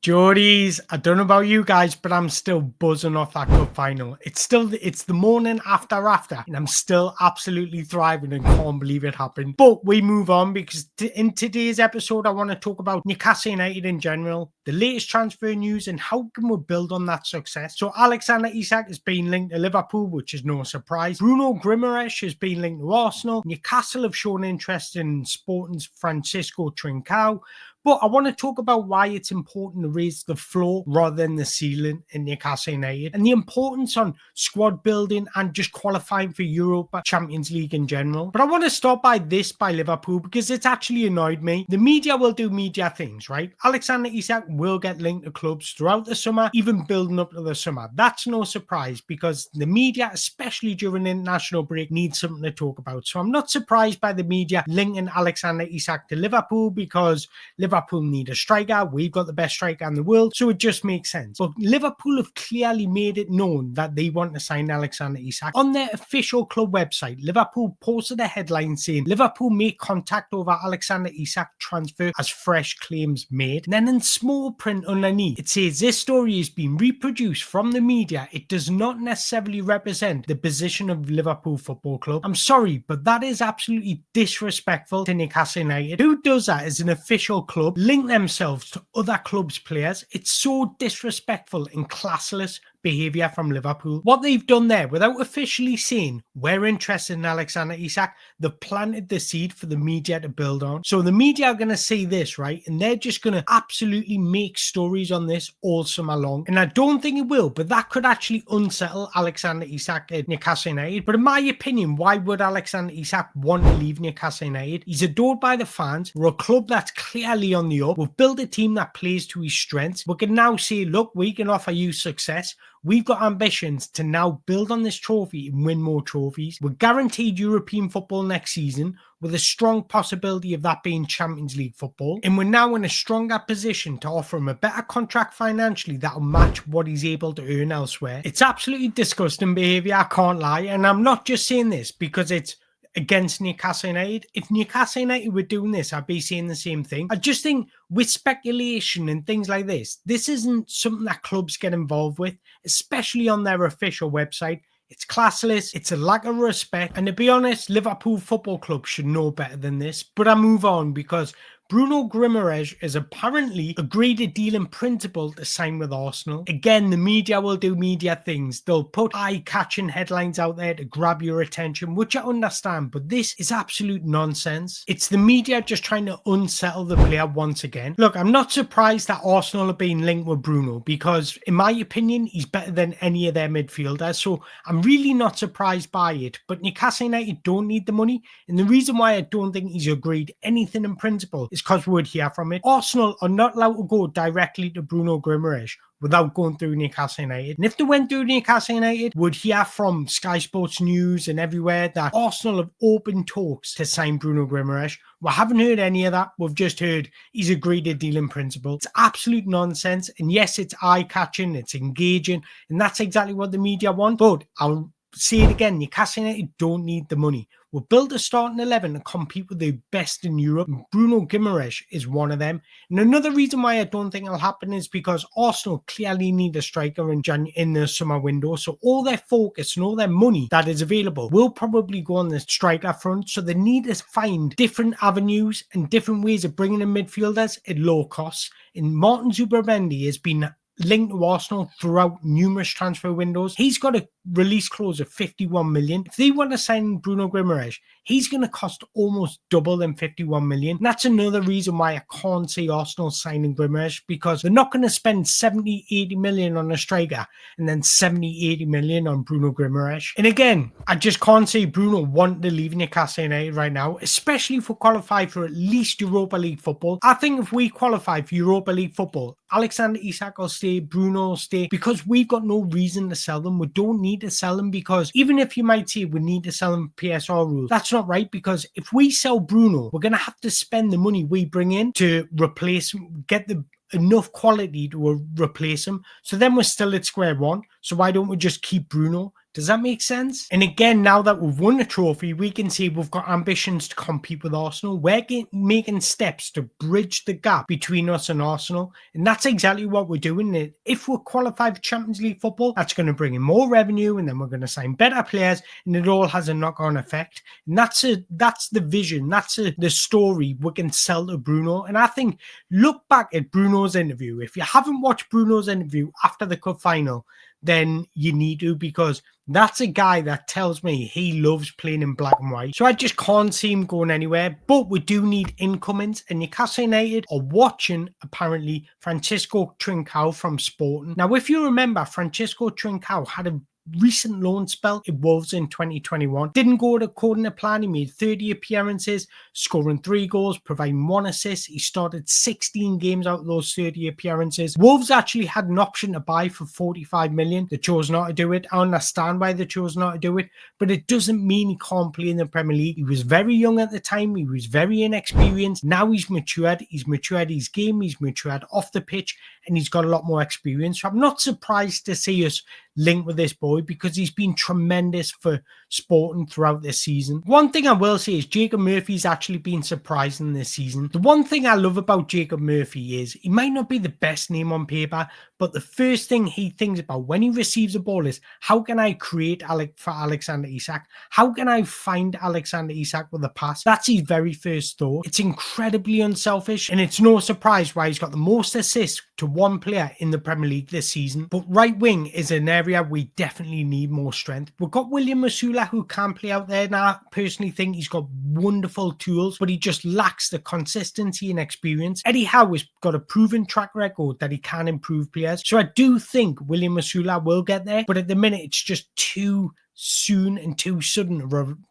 Geordies, I don't know about you guys, but I'm still buzzing off that cup final. It's the morning after, and I'm still absolutely thriving and can't believe it happened. But we move on because in today's episode, I want to talk about Newcastle United in general, the latest transfer news, and how can we build on that success. So Alexander Isak has been linked to Liverpool, which is no surprise. Bruno Guimarães has been linked to Arsenal. Newcastle have shown interest in Sporting's Francisco Trincao. But I want to talk about why it's important to raise the floor rather than the ceiling in Newcastle United, and the importance on squad building and just qualifying for Europa Champions League in general. But I want to start by Liverpool because it's actually annoyed me. The media will do media things, right? Alexander Isak will get linked to clubs throughout the summer, even building up to the summer. That's no surprise because the media, especially during the international break, needs something to talk about. So I'm not surprised by the media linking Alexander Isak to Liverpool because Liverpool need a striker. We've got the best striker in the world, so it just makes sense. But Liverpool have clearly made it known that they want to sign Alexander Isak. On their official club website, Liverpool posted a headline saying Liverpool make contact over Alexander Isak transfer as fresh claims made. And then in small print underneath, it says this story has been reproduced from the media. It does not necessarily represent the position of Liverpool Football Club. I'm sorry, but that is absolutely disrespectful to Newcastle United. Who does that as an official club? Link themselves to other clubs' players. It's so disrespectful and classless behaviour from Liverpool. What they've done there, without officially saying we're interested in Alexander Isak, they've planted the seed for the media to build on. So the media are going to see this, right? And they're just going to absolutely make stories on this all summer long. And I don't think it will, but that could actually unsettle Alexander Isak at Newcastle United. But in my opinion, why would Alexander Isak want to leave Newcastle United? He's adored by the fans. We're a club that's clearly on the up. We've built a team that plays to his strengths. We can now say, look, we can offer you success. We've got ambitions to now build on this trophy and win more trophies. We're guaranteed European football next season with a strong possibility of that being Champions League football. And we're now in a stronger position to offer him a better contract financially that'll match what he's able to earn elsewhere. It's absolutely disgusting behaviour, I can't lie. And I'm not just saying this because it's against Newcastle United. If Newcastle United were doing this, I'd be saying the same thing. I just think with speculation and things like this isn't something that clubs get involved with, especially on their official website. It's classless, it's a lack of respect, and to be honest, Liverpool Football Club should know better than this. But I move on because Bruno Guimarães has apparently agreed a deal in principle to sign with Arsenal. Again, the media will do media things. They'll put eye-catching headlines out there to grab your attention, which I understand, but this is absolute nonsense. It's the media just trying to unsettle the player once again. Look, I'm not surprised that Arsenal have been linked with Bruno because, in my opinion, he's better than any of their midfielders, so I'm really not surprised by it. But Newcastle United don't need the money, and the reason why I don't think he's agreed anything in principle is because we'd hear from it. Arsenal are not allowed to go directly to Bruno Guimarães without going through Newcastle United. And if they went through Newcastle United, we'd hear from Sky Sports News and everywhere that Arsenal have opened talks to sign Bruno Guimarães. We haven't heard any of that. We've just heard he's agreed a deal in principle. It's absolute nonsense. And yes, it's eye-catching, it's engaging, and that's exactly what the media want. But I'll say it again, Newcastle United don't need the money. We'll build a starting 11 to compete with the best in Europe. Bruno Guimarães is one of them. And another reason why I don't think it'll happen is because Arsenal clearly need a striker in the summer window. So all their focus and all their money that is available will probably go on the striker front. So they need to find different avenues and different ways of bringing in midfielders at low costs. And Martin Zubimendi has been linked to Arsenal throughout numerous transfer windows. He's got a release clause of 51 million. If they want to sign Bruno Guimarães, he's going to cost almost double than 51 million. And that's another reason why I can't see Arsenal signing Guimarães, because they're not going to spend 70-80 million on a striker and then 70-80 million on Bruno Guimarães. And again, I just can't see Bruno wanting to leave Newcastle United right now, especially if we qualify for at least Europa League football. I think if we qualify for Europa League football, Alexander Isak will stay, Bruno will stay, because we've got no reason to sell them. We don't need to sell them, because even if you might say we need to sell them PSR rules, that's not right, because if we sell Bruno, we're going to have to spend the money we bring in to replace him, get the enough quality to replace him. So then we're still at square one. So why don't we just keep Bruno Does that make sense? And again, now that we've won the trophy, we can see we've got ambitions to compete with Arsenal. We're making steps to bridge the gap between us and Arsenal. And that's exactly what we're doing. If we're qualified for Champions League football, that's going to bring in more revenue, and then we're going to sign better players, and it all has a knock-on effect. And that's the vision. That's the story we can sell to Bruno. And I think, look back at Bruno's interview. If you haven't watched Bruno's interview after the cup final, then you need to, because that's a guy that tells me he loves playing in black and white. So I just can't see him going anywhere. But we do need incomings, and Newcastle United are watching, apparently, Francisco Trincão from Sporting. Now, if you remember, Francisco Trincão had a recent loan spell at Wolves in 2021. Didn't go according to plan. He made 30 appearances, scoring 3 goals, providing 1 assist. He started 16 games out of those 30 appearances. Wolves actually had an option to buy for 45 million. They chose not to do it. I understand why they chose not to do it, but it doesn't mean he can't play in the Premier League. He was very young at the time. He was very inexperienced. Now he's matured. He's matured his game. He's matured off the pitch, and he's got a lot more experience. So I'm not surprised to see us linked with this boy, because he's been tremendous for Sporting throughout this season. One thing I will say is Jacob Murphy's actually been surprising this season. The one thing I love about Jacob Murphy is he might not be the best name on paper, but the first thing he thinks about when he receives a ball is, how can I create for Alexander Isak? How can I find Alexander Isak with a pass? That's his very first thought. It's incredibly unselfish, and it's no surprise why he's got the most assists to one player in the Premier League this season. But right wing is an area we definitely need more strength. We've got William Masula, who can play out there, and I personally think he's got wonderful tools, but he just lacks the consistency and experience. Eddie Howe has got a proven track record that he can improve players, so I do think William Masula will get there, but at the minute it's just too soon and too sudden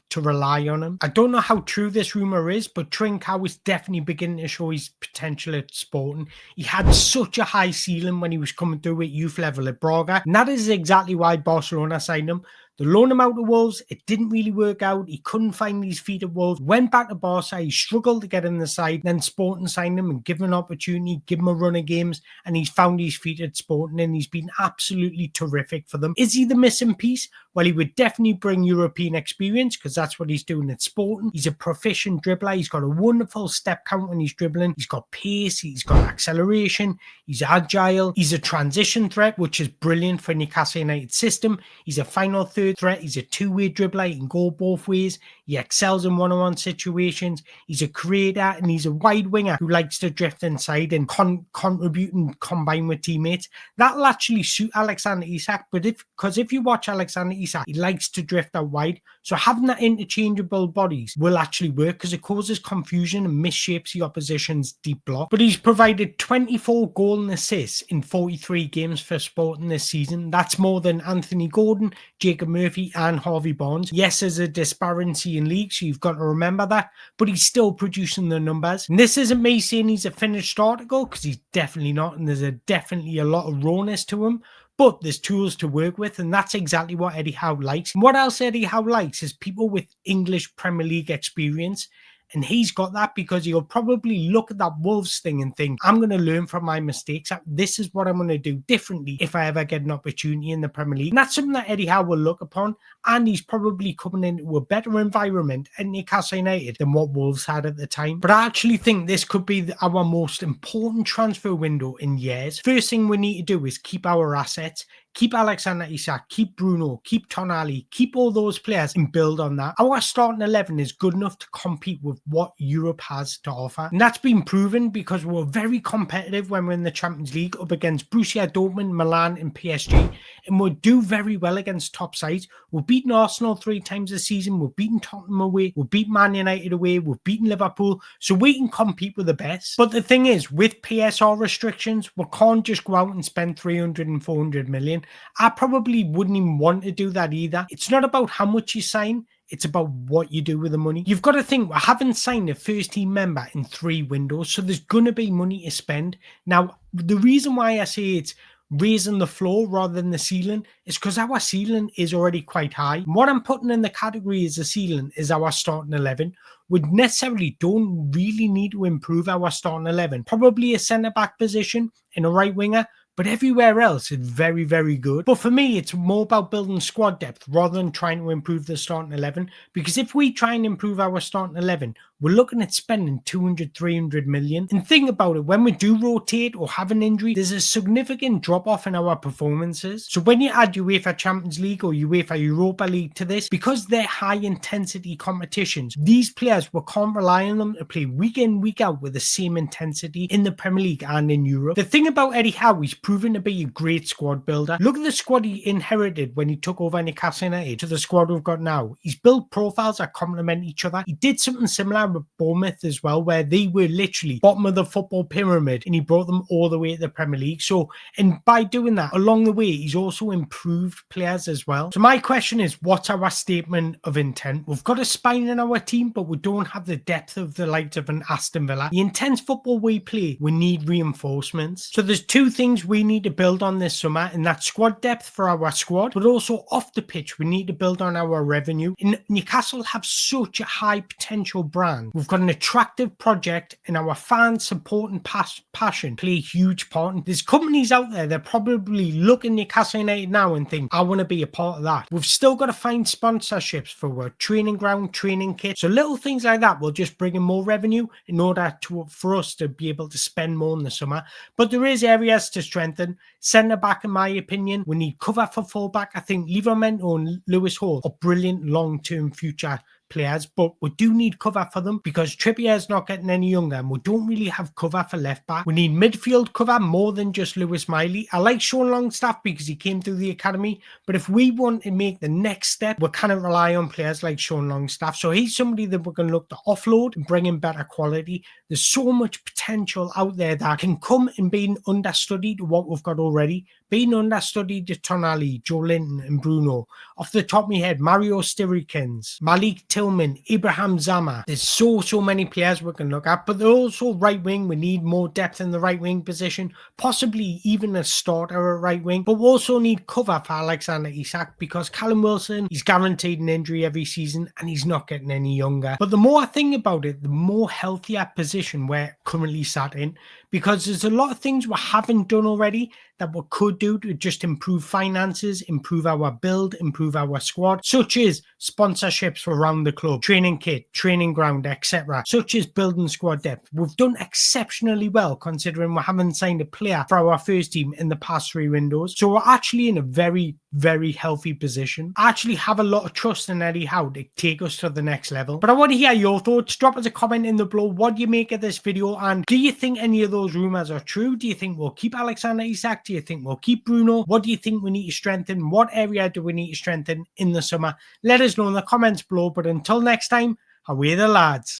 to rely on him. I don't know how true this rumour is, but Trincao is definitely beginning to show his potential at Sporting. He had such a high ceiling when he was coming through at youth level at Braga, and that is exactly why Barcelona signed him. They loaned him out to Wolves. It didn't really work out. He couldn't find his feet at Wolves. Went back to Barca. He struggled to get in the side. Then Sporting signed him and give him an opportunity, give him a run of games, and he's found his feet at Sporting, and he's been absolutely terrific for them. Is he the missing piece? Well, he would definitely bring European experience, because that's what he's doing at Sporting. He's a proficient dribbler. He's got a wonderful step count when he's dribbling. He's got pace. He's got acceleration. He's agile. He's a transition threat, which is brilliant for Newcastle United system. He's a final third threat. He's a two-way dribbler. He can go both ways. He excels in one-on-one situations. He's a creator, and he's a wide winger who likes to drift inside and contribute and combine with teammates. That'll actually suit Alexander Isak, because if you watch Alexander Isak, he likes to drift out wide. So having that interchangeable bodies will actually work, because it causes confusion and misshapes the opposition's deep block. But he's provided 24 goals and assists in 43 games for Sporting this season. That's more than Anthony Gordon, Jacob Murphy, and Harvey Barnes. Yes, there's a disparity in league, so you've got to remember that, but he's still producing the numbers. And this isn't me saying he's a finished article, because he's definitely not, and there's definitely a lot of rawness to him. But there's tools to work with, and that's exactly what Eddie Howe likes. And what else Eddie Howe likes is people with English Premier League experience. And he's got that, because he'll probably look at that Wolves thing and think, I'm going to learn from my mistakes. This is what I'm going to do differently if I ever get an opportunity in the Premier League. And that's something that Eddie Howe will look upon. And he's probably coming into a better environment at Newcastle United than what Wolves had at the time. But I actually think this could be our most important transfer window in years. First thing we need to do is keep our assets. Keep Alexander Isak, keep Bruno, keep Tonali, keep all those players and build on that. Our starting 11 is good enough to compete with what Europe has to offer. And that's been proven, because we're very competitive when we're in the Champions League up against Borussia Dortmund, Milan and PSG. And we'll do very well against top sides. We've beaten Arsenal 3 times this season. We've beaten Tottenham away. We've beaten Man United away. We've beaten Liverpool. So we can compete with the best. But the thing is, with PSR restrictions, we can't just go out and spend 300 and 400 million. I probably wouldn't even want to do that either. It's not about how much you sign. It's about what you do with the money. You've got to think, I haven't signed a first team member in 3 windows, so there's going to be money to spend. Now, the reason why I say it's raising the floor rather than the ceiling is because our ceiling is already quite high. And what I'm putting in the category as a ceiling is our starting 11. We necessarily don't really need to improve our starting 11. Probably a centre-back position and a right winger, but everywhere else is very, very good. But for me, it's more about building squad depth rather than trying to improve the starting 11, because if we try and improve our starting 11, we're looking at spending 200, 300 million. And think about it, when we do rotate or have an injury, there's a significant drop off in our performances. So when you add UEFA Champions League or UEFA Europa League to this, because they're high intensity competitions, these players, we can't rely on them to play week in, week out with the same intensity in the Premier League and in Europe. The thing about Eddie Howe, he's proven to be a great squad builder. Look at the squad he inherited when he took over Newcastle United to the squad we've got now. He's built profiles that complement each other. He did something similar with Bournemouth as well, where they were literally bottom of the football pyramid and he brought them all the way to the Premier League. So, and by doing that, along the way, he's also improved players as well. So my question is, what's our statement of intent? We've got a spine in our team, but we don't have the depth of the likes of an Aston Villa. The intense football we play, we need reinforcements. So there's two things we need to build on this summer, and that's squad depth for our squad, but also off the pitch, we need to build on our revenue. And Newcastle have such a high potential brand. We've got an attractive project, and our fans support and passion play a huge part. And there's companies out there that probably look at Newcastle United now and think, I want to be a part of that. We've still got to find sponsorships for our training ground, training kit. So little things like that will just bring in more revenue in order for us to be able to spend more in the summer. But there is areas to strengthen. Centre back, in my opinion, we need cover for full back. I think Liverpool and Lewis Hall are brilliant long-term future players, but we do need cover for them because Trippier's not getting any younger and we don't really have cover for left back. We need midfield cover more than just Lewis Miley. I like Sean Longstaff because he came through the academy, but if we want to make the next step, we cannot rely on players like Sean Longstaff. So he's somebody that we're going to look to offload and bring in better quality. There's so much potential out there that can come and be understudy to what we've got already. Being understudy to Tonali, Joe Linton and Bruno. Off the top of my head, Mario Stirikins, Malik Tillman, Ibrahim Zama. There's so many players we can look at, but they're also right wing. We need more depth in the right wing position, possibly even a starter at right wing, but we also need cover for Alexander Isak because Callum Wilson, he's guaranteed an injury every season and he's not getting any younger. But the more I think about it, the more healthier position we're currently sat in, because there's a lot of things we haven't done already that we could do to just improve finances, improve our build, improve our squad, such as sponsorships around the club, training kit, training ground, etc., such as building squad depth. We've done exceptionally well considering we haven't signed a player for our first team in the past 3 windows. So we're actually in a very, very healthy position. I actually have a lot of trust in Eddie Howe to take us to the next level. But I want to hear your thoughts. Drop us a comment in the below. What do you make of this video? And do you think any of those rumours are true? Do you think we'll keep Alexander Isak? Do you think we'll keep Bruno? What do you think we need to strengthen? What area do we need to strengthen in the summer? Let us know in the comments below. But until next time, away the lads.